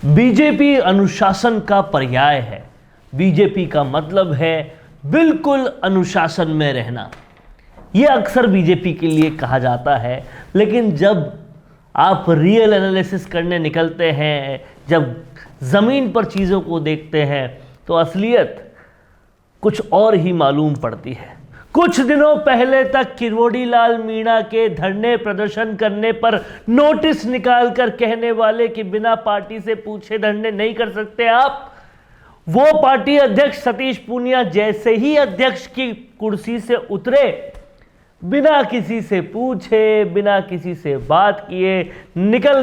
BJP अनुशासन का पर्याय है। बीजेपी का मतलब है बिल्कुल अनुशासन में रहना। यह अक्सर बीजेपी के लिए कहा जाता है, लेकिन जब आप रियल एनालिसिस करने निकलते हैं, जब ज़मीन पर चीज़ों को देखते हैं, तो असलियत कुछ और ही मालूम पड़ती है। कुछ दिनों पहले तक किरोड़ी लाल मीणा के धरने प्रदर्शन करने पर नोटिस निकालकर कहने वाले कि बिना पार्टी से पूछे धरने नहीं कर सकते आप, वो पार्टी अध्यक्ष सतीश पूनिया जैसे ही अध्यक्ष की कुर्सी से उतरे, बिना किसी से पूछे, बिना किसी से बात किए निकल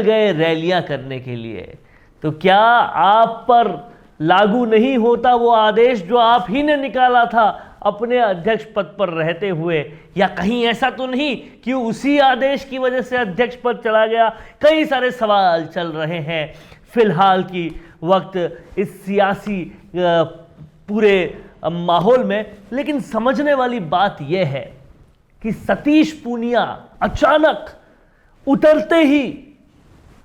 गए रैलियां करने के लिए। तो क्या आप पर लागू नहीं होता वो आदेश जो आप ही ने निकाला था अपने अध्यक्ष पद पर रहते हुए? या कहीं ऐसा तो नहीं कि उसी आदेश की वजह से अध्यक्ष पद चला गया? कई सारे सवाल चल रहे हैं फिलहाल की वक्त इस सियासी पूरे माहौल में। लेकिन समझने वाली बात यह है कि सतीश पूनिया अचानक उतरते ही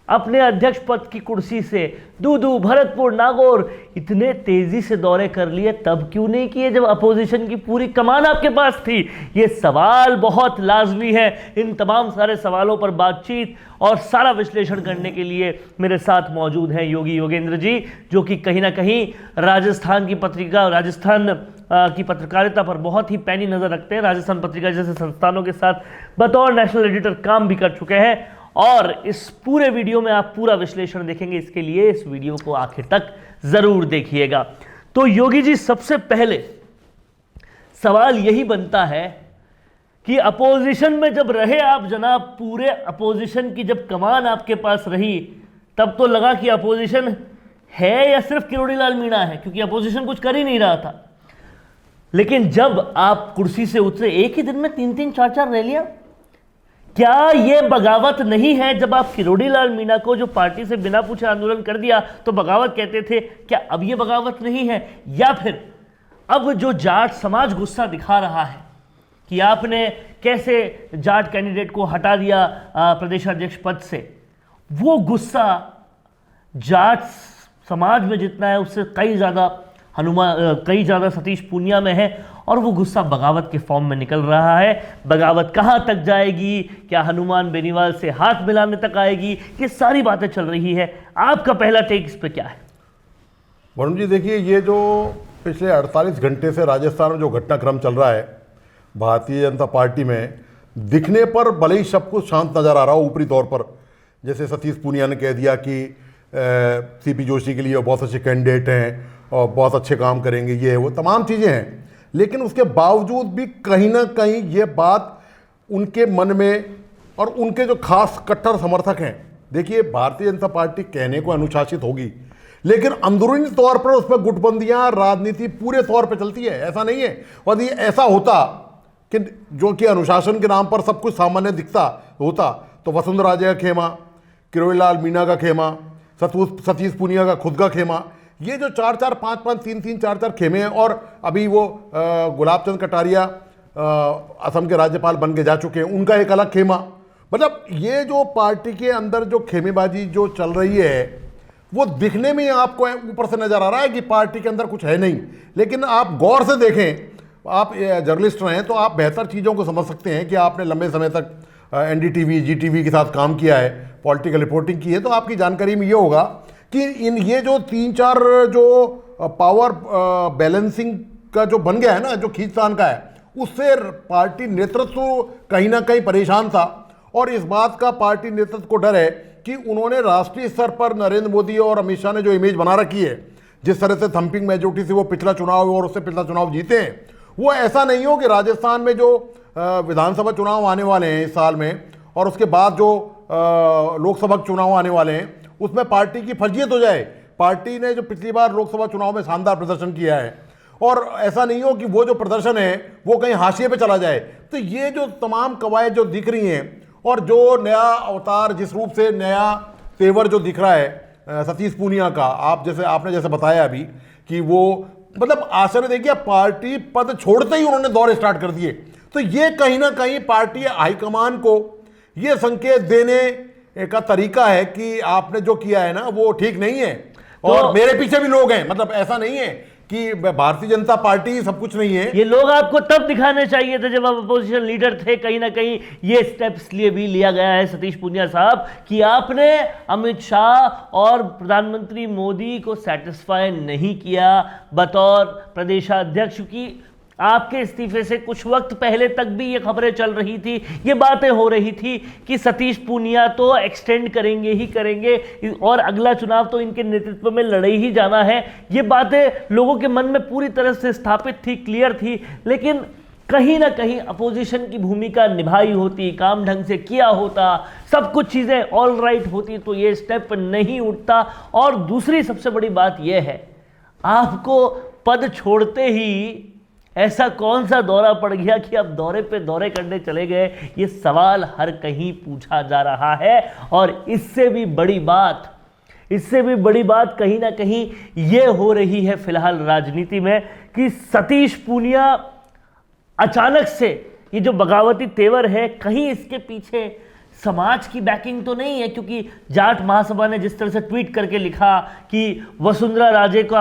अपने अध्यक्ष पद की कुर्सी से दूदू, भरतपुर, नागौर इतने तेजी से दौरे कर लिए, तब क्यों नहीं किए जब अपोजिशन की पूरी कमान आपके पास थी? ये सवाल बहुत लाजमी है। इन तमाम सारे सवालों पर बातचीत और सारा विश्लेषण करने के लिए मेरे साथ मौजूद हैं योगी योगेंद्र जी, जो कि कहीं ना कहीं राजस्थान की पत्रकारिता पर बहुत ही पैनी नज़र रखते हैं। राजस्थान पत्रिका जैसे संस्थानों के साथ बतौर नेशनल एडिटर काम भी कर चुके हैं, और इस पूरे वीडियो में आप पूरा विश्लेषण देखेंगे। इसके लिए इस वीडियो को आखिर तक जरूर देखिएगा। तो योगी जी, सबसे पहले सवाल यही बनता है कि अपोजिशन में जब रहे आप जनाब, पूरे अपोजिशन की जब कमान आपके पास रही, तब तो लगा कि अपोजिशन है या सिर्फ किरोड़ी लाल मीणा है, क्योंकि अपोजिशन कुछ कर ही नहीं रहा था। लेकिन जब आप कुर्सी से उतरे, एक ही दिन में 3-3, 4-4 रैलियां, क्या यह बगावत नहीं है? जब आप किरोड़ी लाल मीणा को जो पार्टी से बिना पूछे आंदोलन कर दिया तो बगावत कहते थे, क्या अब यह बगावत नहीं है? या फिर अब जो जाट समाज गुस्सा दिखा रहा है कि आपने कैसे जाट कैंडिडेट को हटा दिया प्रदेशाध्यक्ष पद से, वो गुस्सा जाट समाज में जितना है उससे कई ज़्यादा सतीश पूनिया में है, और वो गुस्सा बगावत के फॉर्म में निकल रहा है। बगावत कहाँ तक जाएगी? क्या हनुमान बेनीवाल से हाथ मिलाने तक आएगी? ये सारी बातें चल रही है। आपका पहला टेक इस पे क्या है? वरुण जी, देखिए, ये जो पिछले 48 घंटे से राजस्थान में जो घटनाक्रम चल रहा है भारतीय जनता पार्टी में, दिखने पर भले ही सब कुछ शांत नज़र आ रहा हो ऊपरी तौर पर, जैसे सतीश पूनिया ने कह दिया कि सीपी जोशी के लिए बहुत अच्छे कैंडिडेट हैं और बहुत अच्छे काम करेंगे, ये वो तमाम चीज़ें हैं, लेकिन उसके बावजूद भी कहीं ना कहीं ये बात उनके मन में, और उनके जो खास कट्टर समर्थक हैं, देखिए, भारतीय जनता पार्टी कहने को अनुशासित होगी, लेकिन अंदरूनी तौर पर उसमें गुटबंदियां, राजनीति पूरे तौर पर चलती है, ऐसा नहीं है। और ये ऐसा होता कि जो कि अनुशासन के नाम पर सब कुछ सामान्य दिखता होता, तो वसुंधरा राजे का खेमा, किरोड़ी लाल मीणा का खेमा, सतीश पूनिया का खुद का खेमा, ये जो 4-4, 5-5, 3-3, 4-4 खेमे हैं, और अभी वो गुलाब चंद कटारिया असम के राज्यपाल बन के जा चुके हैं, उनका एक अलग खेमा। मतलब ये जो पार्टी के अंदर जो खेमेबाजी जो चल रही है, वो दिखने में आपको ऊपर से नज़र आ रहा है कि पार्टी के अंदर कुछ है नहीं, लेकिन आप गौर से देखें, आप जर्नलिस्ट रहे हैं तो आप बेहतर चीज़ों को समझ सकते हैं कि आपने लंबे समय तक NDTV, GTV के साथ काम किया है, पॉलिटिकल रिपोर्टिंग की है, तो आपकी जानकारी में ये होगा कि ये जो 3-4 जो पावर बैलेंसिंग का जो बन गया है ना, जो खींचतान का है, उससे पार्टी नेतृत्व कहीं ना कहीं परेशान था। और इस बात का पार्टी नेतृत्व को डर है कि उन्होंने राष्ट्रीय स्तर पर नरेंद्र मोदी और अमित शाह ने जो इमेज बना रखी है, जिस तरह से थंपिंग मेजोरिटी से वो पिछला चुनाव और उससे पिछला चुनाव जीते हैं, वो ऐसा नहीं हो कि राजस्थान में जो विधानसभा चुनाव आने वाले हैं इस साल में, और उसके बाद जो लोकसभा चुनाव आने वाले हैं, उसमें पार्टी की फर्जियत हो जाए। पार्टी ने जो पिछली बार लोकसभा चुनाव में शानदार प्रदर्शन किया है, और ऐसा नहीं हो कि वो जो प्रदर्शन है वो कहीं हाशिए पे चला जाए। तो ये जो तमाम कवायद जो दिख रही हैं, और जो नया अवतार, जिस रूप से नया तेवर जो दिख रहा है सतीश पूनिया का, आपने जैसे बताया अभी कि वो मतलब आश्चर्य, देखिए, पार्टी पद छोड़ते ही उन्होंने दौरे स्टार्ट कर दिए। तो ये कहीं ना कहीं पार्टी हाईकमान को ये संकेत देने का तरीका है कि आपने जो किया है ना वो ठीक नहीं है, और मेरे पीछे भी लोग हैं, मतलब ऐसा नहीं है कि भारतीय जनता पार्टी सब कुछ नहीं है। ये लोग आपको तब दिखाने चाहिए थे जब आप अपोजिशन लीडर थे। कहीं ना कहीं ये स्टेप इसलिए भी लिया गया है सतीश पूनिया साहब कि आपने अमित शाह और प्रधानमंत्री मोदी को सेटिस्फाई नहीं किया बतौर प्रदेशाध्यक्ष की। आपके इस्तीफे से कुछ वक्त पहले तक भी ये खबरें चल रही थी, ये बातें हो रही थी कि सतीश पूनिया तो एक्सटेंड करेंगे ही करेंगे और अगला चुनाव तो इनके नेतृत्व में लड़े ही जाना है। ये बातें लोगों के मन में पूरी तरह से स्थापित थी, क्लियर थी। लेकिन कहीं ना कहीं अपोजिशन की भूमिका निभाई होती, काम ढंग से किया होता, सब कुछ चीज़ें ऑल राइट होती तो ये स्टेप नहीं उठता। और दूसरी सबसे बड़ी बात यह है, आपको पद छोड़ते ही ऐसा कौन सा दौरा पड़ गया कि आप दौरे पे दौरे करने चले गए, ये सवाल हर कहीं पूछा जा रहा है। और इससे भी बड़ी बात कहीं ना कहीं ये हो रही है फिलहाल राजनीति में कि सतीश पूनिया अचानक से ये जो बगावती तेवर है, कहीं इसके पीछे समाज की बैकिंग तो नहीं है। क्योंकि जाट महासभा ने जिस तरह से ट्वीट करके लिखा कि वसुंधरा राजे को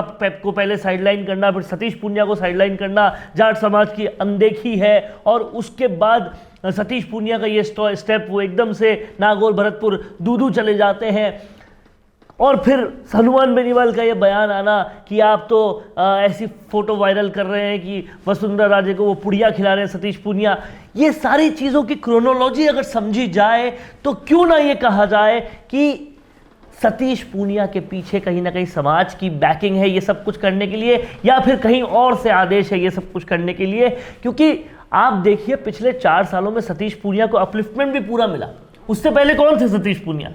पहले साइडलाइन करना, फिर सतीश पूनिया को साइडलाइन करना जाट समाज की अनदेखी है। और उसके बाद सतीश पूनिया का ये स्टेप वो एकदम से नागौर भरतपुर दूदू चले जाते हैं। और फिर हनुमान बेनीवाल का ये बयान आना कि आप तो ऐसी फोटो वायरल कर रहे हैं कि वसुंधरा राजे को वो पुड़िया खिला रहे हैं सतीश पूनिया। ये सारी चीज़ों की क्रोनोलॉजी अगर समझी जाए तो क्यों ना ये कहा जाए कि सतीश पूनिया के पीछे कहीं ना कहीं समाज की बैकिंग है ये सब कुछ करने के लिए, या फिर कहीं और से आदेश है ये सब कुछ करने के लिए। क्योंकि आप देखिए पिछले 4 सालों में सतीश पूनिया को अपलिफ्टमेंट भी पूरा मिला। उससे पहले कौन थे सतीश पूनिया?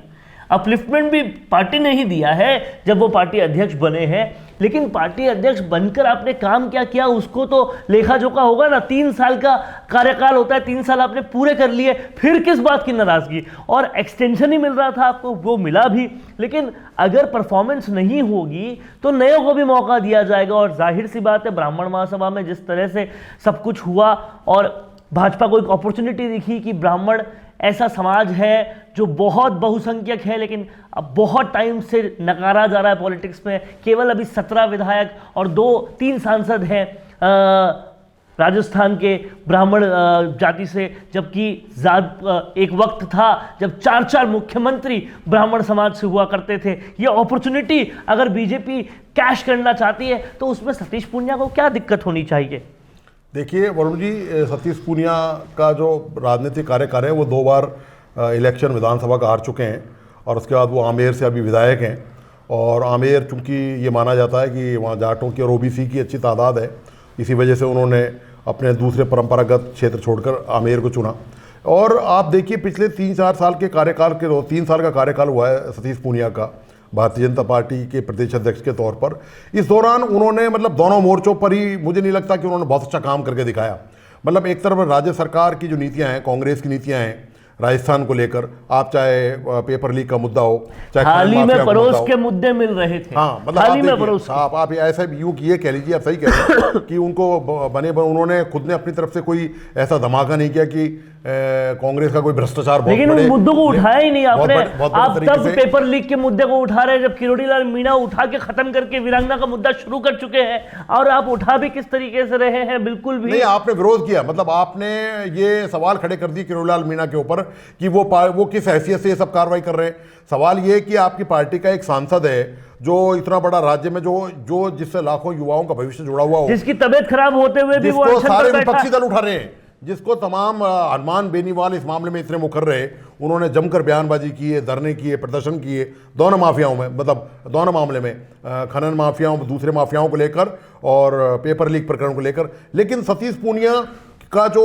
अपलिफ्टमेंट भी पार्टी ने ही दिया है जब वो पार्टी अध्यक्ष बने हैं। लेकिन पार्टी अध्यक्ष बनकर आपने काम क्या किया उसको तो लेखा जोखा होगा ना। 3 साल का कार्यकाल होता है, 3 साल आपने पूरे कर लिए, फिर किस बात की नाराजगी? और एक्सटेंशन ही मिल रहा था आपको, वो मिला भी। लेकिन अगर परफॉर्मेंस नहीं होगी तो नयों को भी मौका दिया जाएगा। और जाहिर सी बात है ब्राह्मण महासभा में जिस तरह से सब कुछ हुआ और भाजपा को एक अपॉर्चुनिटी दिखी कि ब्राह्मण ऐसा समाज है जो बहुत बहुसंख्यक है लेकिन अब बहुत टाइम से नकारा जा रहा है पॉलिटिक्स में। केवल अभी 17 विधायक और 2-3 सांसद हैं राजस्थान के ब्राह्मण जाति से, जबकि एक वक्त था जब 4-4 मुख्यमंत्री ब्राह्मण समाज से हुआ करते थे। ये अपॉर्चुनिटी अगर बीजेपी कैश करना चाहती है तो उसमें सतीश पूनिया को क्या दिक्कत होनी चाहिए? देखिए वरुण जी, सतीश पूनिया का जो राजनीतिक कार्यकाल है वो 2 बार इलेक्शन विधानसभा का हार चुके हैं और उसके बाद वो आमेर से अभी विधायक हैं। और आमेर चूँकि ये माना जाता है कि वहाँ जाटों की और ओबीसी की अच्छी तादाद है, इसी वजह से उन्होंने अपने दूसरे परंपरागत क्षेत्र छोड़कर आमेर को चुना। और आप देखिए पिछले 3-4 साल के कार्यकाल के 3 साल का कार्यकाल हुआ है सतीश पूनिया का भारतीय जनता पार्टी के प्रदेश अध्यक्ष के तौर पर। इस दौरान उन्होंने मतलब दोनों मोर्चों पर ही मुझे नहीं लगता कि उन्होंने बहुत अच्छा काम करके दिखाया। मतलब एक तरफ राज्य सरकार की जो नीतियां हैं, कांग्रेस की नीतियां हैं राजस्थान को लेकर, आप चाहे पेपर लीक का मुद्दा हो, चाहे हाल ही में पड़ोस के मुद्दे मिल रहे थे। हाँ, मतलब आप ऐसा यूँ ये कह लीजिए, आप सही कह रहे हैं कि उनको उन्होंने खुद ने अपनी तरफ से कोई ऐसा धमाका नहीं किया कि कांग्रेस का कोई भ्रष्टाचार, लेकिन उन मुद्दों को उठाया ही नहीं आपने। आप तब पेपर लीक के मुद्दे को उठा रहे हैं जब किरोड़ी लाल मीणा उठा के खत्म करके वीरांगना का मुद्दा शुरू कर चुके हैं। और आप उठा भी किस तरीके से रहे हैं, बिल्कुल भी नहीं। आपने विरोध किया, मतलब आपने ये सवाल खड़े कर दिए किरोड़ी लाल मीणा के ऊपर कि वो किस हैसियत से ये सब कार्रवाई कर रहे हैं। सवाल ये कि आपकी पार्टी का एक सांसद है जो इतना बड़ा राज्य में जो जिससे लाखों युवाओं का भविष्य जुड़ा हुआ हो, जिसकी तबीयत खराब होते हुए भी वो सारे विपक्षी दल उठा रहे हैं, जिसको तमाम हनुमान बेनीवाल इस मामले में इतने मुखर रहे, उन्होंने जमकर बयानबाजी किए, धरने किए, प्रदर्शन किए दोनों माफियाओं में, मतलब दोनों मामले में, खनन माफियाओं, दूसरे माफियाओं को लेकर और पेपर लीक प्रकरण को लेकर। लेकिन सतीश पूनिया का जो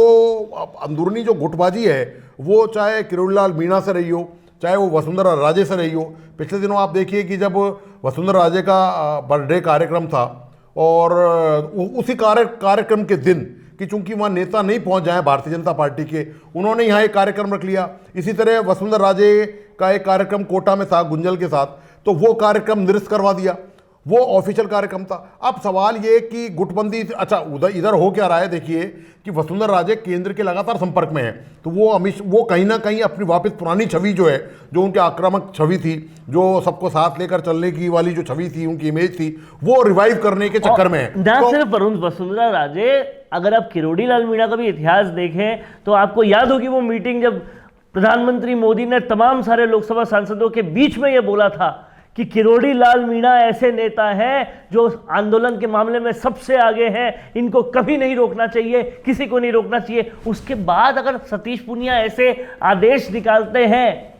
अंदरूनी जो गुटबाजी है वो चाहे किरोड़ी लाल मीणा से रही हो, चाहे वो वसुंधरा राजे से रही हो। पिछले दिनों आप देखिए कि जब वसुंधरा राजे का बर्थडे कार्यक्रम था और उसी कार्यक्रम के दिन कि चूंकि वहाँ नेता नहीं पहुँच जाए भारतीय जनता पार्टी के, उन्होंने यहाँ एक कार्यक्रम रख लिया। इसी तरह वसुंधरा राजे का एक कार्यक्रम कोटा में था गुंजल के साथ, तो वो कार्यक्रम निरस्त करवा दिया। वो ऑफिशियल कार्यक्रम था। अब सवाल ये कि गुटबंदी, अच्छा उधर इधर हो क्या रहा है, देखिए कि वसुंधरा राजे केंद्र के लगातार संपर्क में है, तो वो कहीं ना कहीं अपनी वापस पुरानी छवि जो है, जो उनके आक्रामक छवि थी, जो सबको साथ लेकर चलने की वाली जो छवि थी, उनकी इमेज थी, वो रिवाइव करने के चक्कर में है। ना सिर्फ वसुंधरा राजे, अगर आप किरोड़ी लाल मीणा का भी इतिहास देखें तो आपको याद होगी वो मीटिंग जब प्रधानमंत्री मोदी ने तमाम सारे लोकसभा सांसदों के बीच में यह बोला था कि किरोड़ी लाल मीणा ऐसे नेता हैं जो आंदोलन के मामले में सबसे आगे हैं, इनको कभी नहीं रोकना चाहिए, किसी को नहीं रोकना चाहिए। उसके बाद अगर सतीश पूनिया ऐसे आदेश निकालते हैं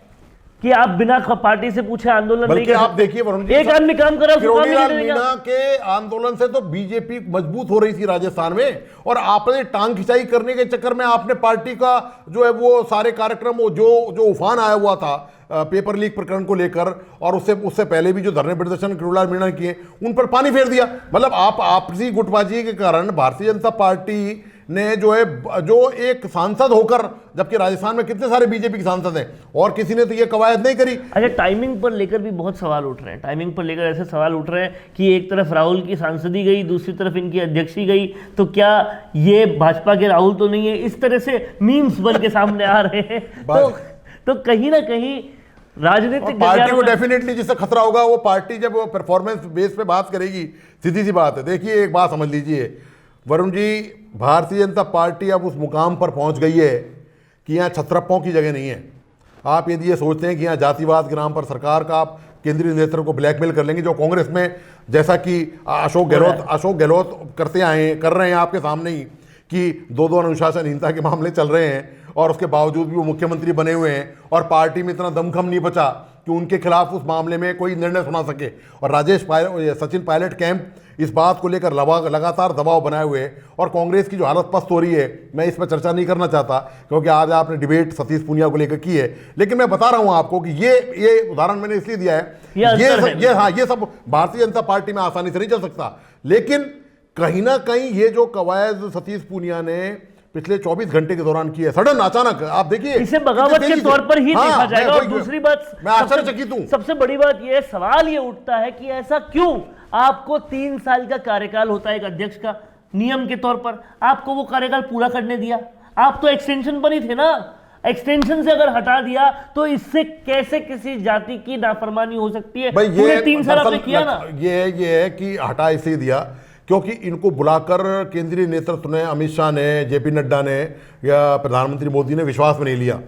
कि आप बिना पार्टी से पूछे आंदोलन नहीं कर आप देखिए वरुण जी, एक आदमी काम कर रहा है, किरोड़ी लाल मीणा के आंदोलन से तो बीजेपी मजबूत हो रही थी राजस्थान में, और आपने टांग खिंचाई करने के चक्कर में आपने पार्टी का जो है वो सारे कार्यक्रम, जो उफान आया हुआ था पेपर लीक प्रकरण को लेकर, और उससे पहले भी जो धरने प्रदर्शन किरोड़ी लाल मीणा किए, उन पर पानी फेर दिया। मतलब आप आपसी गुटबाजी के कारण भारतीय जनता पार्टी ने जो एक सांसद होकर, जबकि राजस्थान में कितने सारे बीजेपी के सांसद हैं, और किसी ने तो ये कवायद नहीं करी। अच्छा, टाइमिंग पर लेकर भी बहुत सवाल उठ रहे हैं। टाइमिंग पर लेकर ऐसे सवाल उठ रहे हैं कि एक तरफ राहुल की सांसदी गई, दूसरी तरफ इनकी अध्यक्षी गई, तो क्या ये भाजपा के राहुल तो नहीं है? इस तरह से मीम्स बन के सामने आ रहे हैं। तो कहीं ना कहीं राजनीतिक पार्टी को डेफिनेटली जिससे खतरा होगा, वो पार्टी जब परफॉर्मेंस बेस पे बात करेगी, सीधी सी बात है। देखिए एक बात समझ लीजिए वरुण जी, भारतीय जनता पार्टी अब उस मुकाम पर पहुंच गई है कि यहाँ छत्रप्पों की जगह नहीं है। आप यदि ये सोचते हैं कि यहाँ जातिवाद के नाम पर सरकार का आप केंद्रीय नेतृत्व को ब्लैकमेल कर लेंगे, जो कांग्रेस में जैसा कि अशोक गहलोत कर रहे हैं आपके सामने ही, कि दो अनुशासनहीनता के मामले चल रहे हैं, और उसके बावजूद भी वो मुख्यमंत्री बने हुए हैं, और पार्टी में इतना दमखम नहीं बचा कि उनके खिलाफ उस मामले में कोई निर्णय सुना सके। और सचिन पायलट कैंप इस बात को लेकर लगातार दबाव बनाए हुए है, और कांग्रेस की जो हालत पस्त हो रही है, मैं इस पर चर्चा नहीं करना चाहता क्योंकि आज आपने डिबेट सतीश पूनिया को लेकर की है, लेकिन मैं बता रहा हूं आपको कि ये उदाहरण मैंने इसलिए दिया है, ये सब भारतीय जनता पार्टी में आसानी से नहीं चल सकता। लेकिन कहीं ना कहीं ये जो कवायद सतीश पूनिया ने पिछले 24 घंटे के दौरान की है, सडन अचानक, आप देखिए इसे बगावत के तौर पर ही देखा जाएगा। और दूसरी बात, मैं आश्चर्यचकित हूं, सबसे बड़ी बात यह सवाल ये उठता है कि ऐसा क्यों? आपको 3 साल का कार्यकाल होता है एक अध्यक्ष का, नियम के तौर पर आपको वो कार्यकाल पूरा करने दिया। आप तो एक्सटेंशन पर ही थे ना, एक्सटेंशन से अगर हटा दिया तो इससे कैसे किसी जाति की नाफरमानी हो सकती है? पूरे 3 साल आपने किया ना। ये है कि हटा इसलिए दिया क्योंकि इनको बुलाकर केंद्रीय नेतृत्व ने, अमित शाह ने, जेपी नड्डा ने या प्रधानमंत्री मोदी ने विश्वास में नहीं लिया।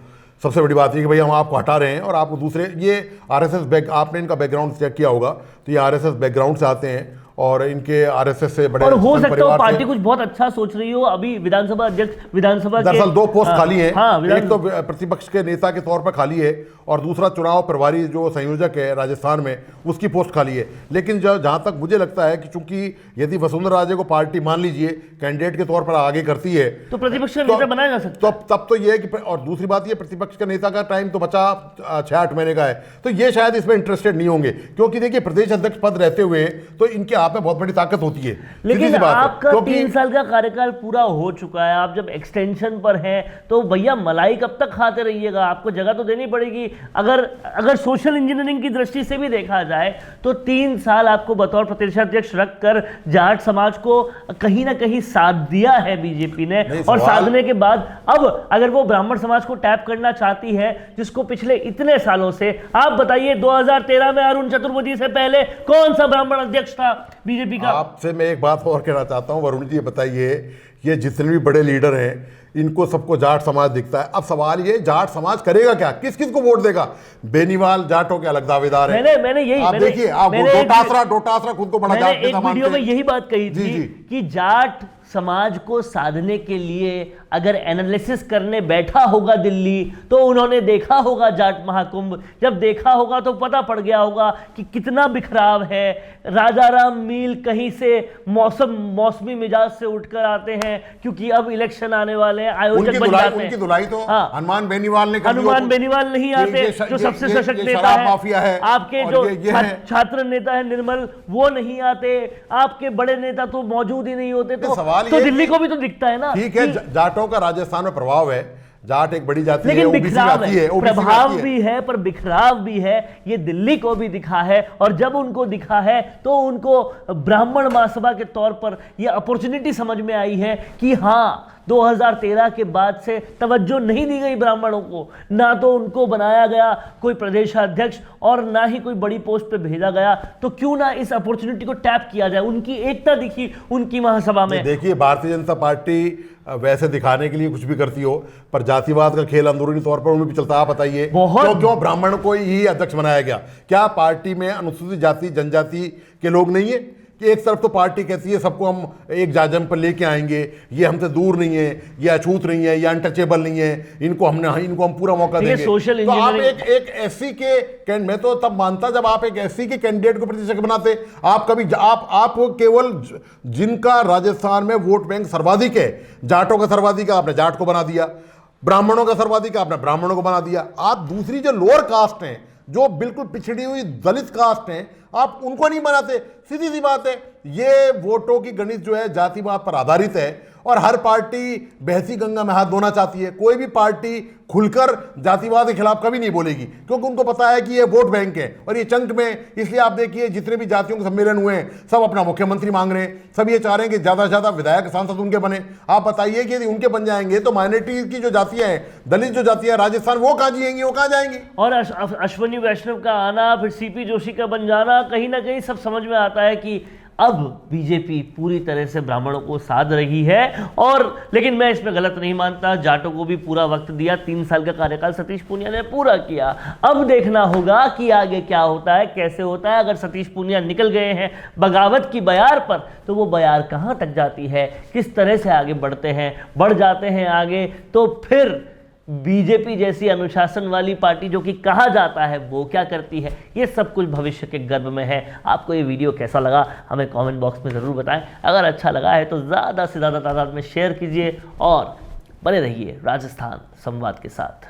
सबसे बड़ी बात है कि भाई हम आपको हटा रहे हैं, और आपको दूसरे, ये आरएसएस आपने इनका बैकग्राउंड चेक किया होगा तो ये आरएसएस बैकग्राउंड से आते हैं, और इनके आरएसएस से बड़े, और हो सकता है पार्टी कुछ बहुत अच्छा सोच रही हो। अभी विधानसभा अध्यक्ष, विधानसभा दरअसल 2 पोस्ट खाली है। हाँ, एक तो प्रतिपक्ष के नेता के तौर पर खाली है, और दूसरा चुनाव प्रभारी जो संयोजक है राजस्थान में, उसकी पोस्ट खाली है। लेकिन जहां तक मुझे लगता है कि चूंकि यदि वसुंधरा राजे को पार्टी मान लीजिए कैंडिडेट के तौर पर आगे करती है, तो प्रतिपक्ष का नेता बनाया जा सकता है। तब तो ये है कि, और दूसरी बात ये, प्रतिपक्ष के नेता का टाइम तो बचा 6-8 महीने का है, तो ये शायद इसमें इंटरेस्टेड नहीं होंगे, क्योंकि देखिए प्रदेश अध्यक्ष पद रहते हुए तो इनके हाथ में बहुत बड़ी ताकत होती है। लेकिन आपका 3 साल का कार्यकाल पूरा हो चुका है, आप जब एक्सटेंशन पर हैं तो भैया मलाई कब तक खाते रहिएगा? आपको जगह तो देनी पड़ेगी। अगर सोशल इंजीनियरिंग की दृष्टि से भी देखा जाए तो 3 साल आपको बतौर प्रदेशाध्यक्ष रखकर जाट समाज को कहीं ना कहीं साथ दिया है बीजेपी ने, और साधने के बाद अब अगर वो ब्राह्मण समाज को टैप करना चाहती है, जिसको पिछले इतने सालों से, आप बताइए 2013 में अरुण चतुर्वेदी से पहले कौन सा ब्राह्मण अध्यक्ष था बीजेपी का? आपसे मैं एक बात और कहना चाहता हूं वरुण जी, बताइए, ये जितने भी बड़े लीडर हैं इनको सबको जाट समाज दिखता है। अब सवाल ये, जाट समाज करेगा क्या? किस किस को वोट देगा? बेनीवाल जाटों के अलग दावेदार है। मैंने यही, आप देखिए, आप डोटासरा खुद को बड़ा जाट एक वीडियो में यही बात कही थी कि जाट समाज को साधने के लिए अगर एनालिसिस करने बैठा होगा दिल्ली, तो उन्होंने देखा होगा जाट महाकुंभ। जब देखा होगा तो पता पड़ गया होगा कि कितना बिखराव है। राजाराम मील कहीं से मौसमी मिजाज से उठकर आते हैं, क्योंकि अब इलेक्शन आने वाले हैं, आयोजक बन जाते हैं। उनकी धुलाई तो हनुमान बेनीवाल ने, हनुमान बेनीवाल नहीं आते, जो सबसे सशक्त नेता है। आपके जो छात्र नेता है निर्मल, वो नहीं आते। आपके बड़े नेता तो मौजूद ही नहीं होते। तो दिल्ली को भी तो दिखता है ना। ठीक है, जाटों का राजस्थान में प्रभाव है, जाट एक बड़ी जाति है, लेकिन ओबीसी बिखराव जाति है, है, ओबीसी प्रभाव जाति है। भी है पर बिखराव भी है। ये दिल्ली को भी दिखा है, और जब उनको दिखा है तो उनको ब्राह्मण महासभा के तौर पर यह अपॉर्चुनिटी समझ में आई है कि हाँ, 2013 के बाद से तवज्जो नहीं दी गई ब्राह्मणों को, ना तो उनको बनाया गया कोई प्रदेशाध्यक्ष और ना ही कोई बड़ी पोस्ट पे भेजा गया, तो क्यों ना इस अपॉर्चुनिटी को टैप किया जाए। उनकी एकता दिखी उनकी महासभा में। देखिए, भारतीय जनता पार्टी वैसे दिखाने के लिए कुछ भी करती हो, पर जातिवाद का खेल अंदरूनी तौर पर उनमें भी चलता है। आप बताइए क्यों ब्राह्मण को ही अध्यक्ष बनाया गया? क्या पार्टी में अनुसूचित जाति जनजाति के लोग नहीं है? कि एक तरफ तो पार्टी कहती है सबको हम एक जाजम पर लेके आएंगे, ये हमसे दूर नहीं है, ये अछूत नहीं है, ये अनटचेबल नहीं है, इनको हम पूरा मौका देंगे। सोशल तो आप एक एससी के, मैं तो तब मानता जब आप एक एससी के कैंडिडेट को प्रतिशत बनाते। आप कभी आप केवल जिनका राजस्थान में वोट बैंक सर्वाधिक है, जाटों का सर्वाधिक है, आपने जाट को बना दिया, ब्राह्मणों का सर्वाधिक है, आपने ब्राह्मणों को बना दिया। आप दूसरी जो लोअर कास्ट हैं, जो बिल्कुल पिछड़ी हुई दलित कास्ट हैं, आप उनको नहीं बनाते। सीधी सी बात है, ये वोटों की गणित जो है जातिवाद पर आधारित है, और हर पार्टी बहसी गंगा में हाथ धोना चाहती है। कोई भी पार्टी खुलकर जातिवाद के खिलाफ कभी नहीं बोलेगी, क्योंकि उनको पता है कि ये वोट बैंक है और ये चंक में। इसलिए आप देखिए, जितने भी जातियों के सम्मेलन हुए हैं, सब अपना मुख्यमंत्री मांग रहे हैं, सब ये चाह रहे हैं कि ज़्यादा से ज़्यादा विधायक सांसद उनके बने। आप बताइए कि यदि उनके बन जाएंगे तो माइनॉरिटी की जो जातियाँ हैं, दलित जो जातियाँ राजस्थान, वो कहाँ जिएंगी, वो कहाँ जाएंगी? और अश्वनी वैष्णव का आना, फिर सीपी जोशी का बन जाना, कहीं ना कहीं सब समझ में आता है कि अब बीजेपी पूरी तरह से ब्राह्मणों को साध रही है। और लेकिन मैं इसमें गलत नहीं मानता, जाटों को भी पूरा वक्त दिया, 3 साल का कार्यकाल सतीश पूनिया ने पूरा किया। अब देखना होगा कि आगे क्या होता है, कैसे होता है। अगर सतीश पूनिया निकल गए हैं बगावत की बयार पर, तो वो बयार कहां तक जाती है, किस तरह से आगे बढ़ते हैं, बढ़ जाते हैं आगे, तो फिर बीजेपी जैसी अनुशासन वाली पार्टी जो कि कहा जाता है वो क्या करती है, ये सब कुछ भविष्य के गर्भ में है। आपको ये वीडियो कैसा लगा हमें कमेंट बॉक्स में ज़रूर बताएं। अगर अच्छा लगा है तो ज़्यादा से ज़्यादा तादाद में शेयर कीजिए और बने रहिए राजस्थान संवाद के साथ।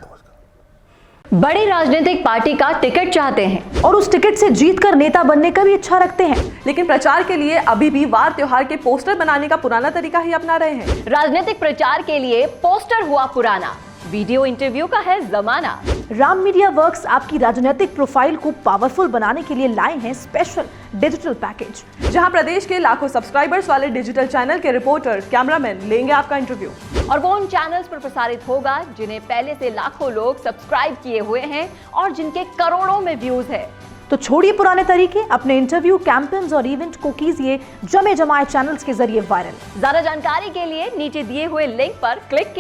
बड़ी राजनीतिक पार्टी का टिकट चाहते हैं और उस टिकट से जीतकर नेता बनने का भी इच्छा रखते हैं, लेकिन प्रचार के लिए अभी भी वार त्योहार के पोस्टर बनाने का पुराना तरीका ही अपना रहे हैं। राजनीतिक प्रचार के लिए पोस्टर हुआ पुराना, वीडियो इंटरव्यू का है जमाना। राम मीडिया वर्क्स आपकी राजनीतिक प्रोफाइल को पावरफुल बनाने के लिए लाए हैं स्पेशल डिजिटल पैकेज, जहां प्रदेश के लाखों सब्सक्राइबर्स वाले डिजिटल चैनल के रिपोर्टर, कैमरामैन लेंगे आपका इंटरव्यू। और वो उन चैनल्स पर प्रसारित होगा जिन्हें पहले से लाखों लोग सब्सक्राइब किए हुए हैं और जिनके करोड़ों में व्यूज है। तो छोड़िए पुराने तरीके, अपने इंटरव्यू, कैंपेन्स और इवेंट को कीजिए जमे जमाए चैनल्स के जरिए वायरल। ज्यादा जानकारी के लिए नीचे दिए हुए लिंक पर क्लिक